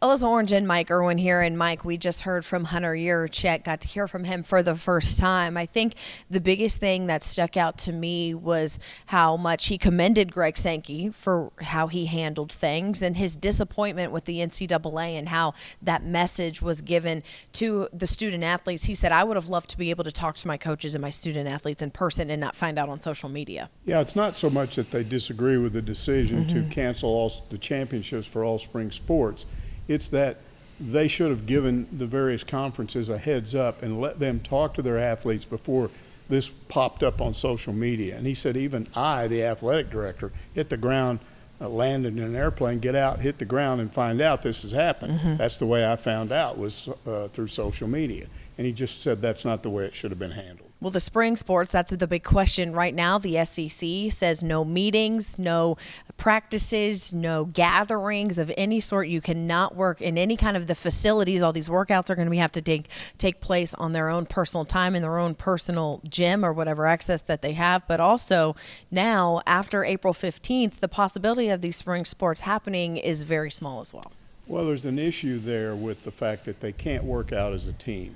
Alyssa Orange and Mike Irwin here. And Mike, we just heard from Hunter Yurachek, got to hear from him for the first time. I think the biggest thing that stuck out to me was how much he commended Greg Sankey for how he handled things and his disappointment with the NCAA and how that message was given to the student athletes. He said, I would have loved to be able to talk to my coaches and my student athletes in person and not find out on social media. Yeah, it's not so much that they disagree with the decision to cancel all the championships for all spring sports. It's that they should have given the various conferences a heads up and let them talk to their athletes before this popped up on social media. And he said even I, the athletic director, hit the ground, landed in an airplane, get out, hit the ground, and find out this has happened. That's the way I found out, was through social media. And he just said that's not the way it should have been handled. Well, the spring sports, that's the big question right now. The SEC says no meetings, no practices, no gatherings of any sort. You cannot work in any kind of the facilities. All these workouts are going to have to take place on their own personal time in their own personal gym or whatever access that they have. But also now, after April 15th, the possibility of these spring sports happening is very small as well. Well, there's an issue there with the fact that they can't work out as a team.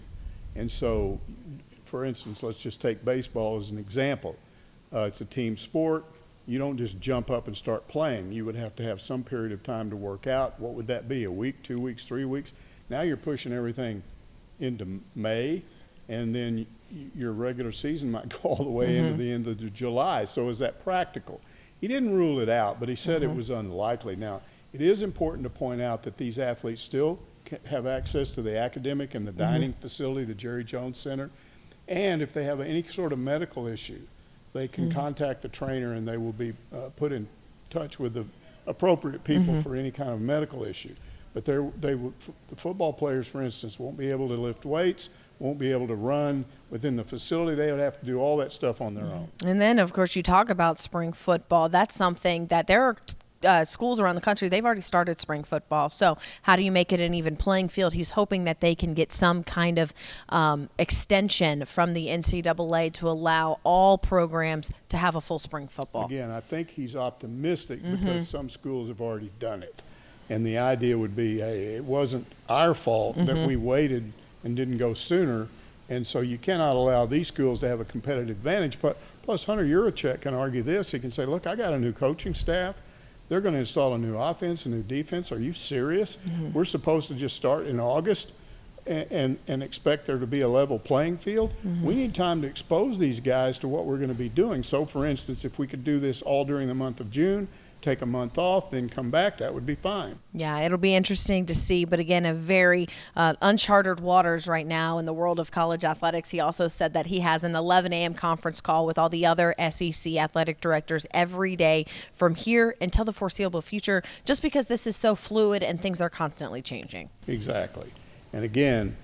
And so, for instance, let's just take baseball as an example. It's a team sport. You don't just jump up and start playing. You would have to have some period of time to work out. What would that be, a week, 2 weeks, 3 weeks? Now you're pushing everything into May, and then your regular season might go all the way into the end of July. So is that practical? He didn't rule it out, but he said it was unlikely. Now, it is important to point out that these athletes still have access to the academic and the dining facility, the Jerry Jones Center. And if they have any sort of medical issue, they can contact the trainer and they will be put in touch with the appropriate people for any kind of medical issue. But the football players, for instance, won't be able to lift weights, won't be able to run within the facility. They would have to do all that stuff on their own. And then, of course, you talk about spring football. That's something that there are schools around the country, they've already started spring football. So how do you make it an even playing field? He's hoping that they can get some kind of extension from the NCAA to allow all programs to have a full spring football. Again, I think he's optimistic because some schools have already done it. And the idea would be, hey, it wasn't our fault that we waited and didn't go sooner. And so you cannot allow these schools to have a competitive advantage. But plus, Hunter Yurachek can argue this. He can say, look, I got a new coaching staff. They're going to install a new offense, a new defense. Are you serious? We're supposed to just start in August and expect there to be a level playing field? We need time to expose these guys to what we're going to be doing. So, for instance, if we could do this all during the month of June, take a month off, then come back, that would be fine. Yeah, it'll be interesting to see. But again, a very uncharted waters right now in the world of college athletics. He also said that he has an 11 a.m. conference call with all the other SEC athletic directors every day from here until the foreseeable future, just because this is so fluid and things are constantly changing. Exactly. And again,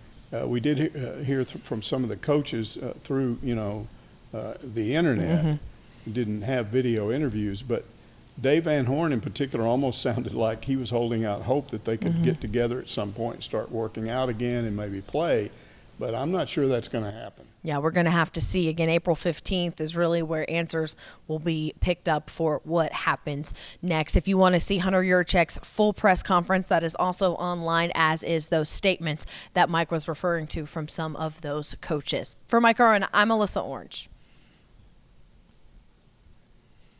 we did hear from some of the coaches through, the internet. Didn't have video interviews, but Dave Van Horn in particular almost sounded like he was holding out hope that they could get together at some point and start working out again and maybe play, but I'm not sure that's going to happen. Yeah, we're going to have to see. Again, April 15th is really where answers will be picked up for what happens next. If you want to see Hunter Yurachek's full press conference, that is also online, as is those statements that Mike was referring to from some of those coaches. For Mike Irwin, I'm Alyssa Orange.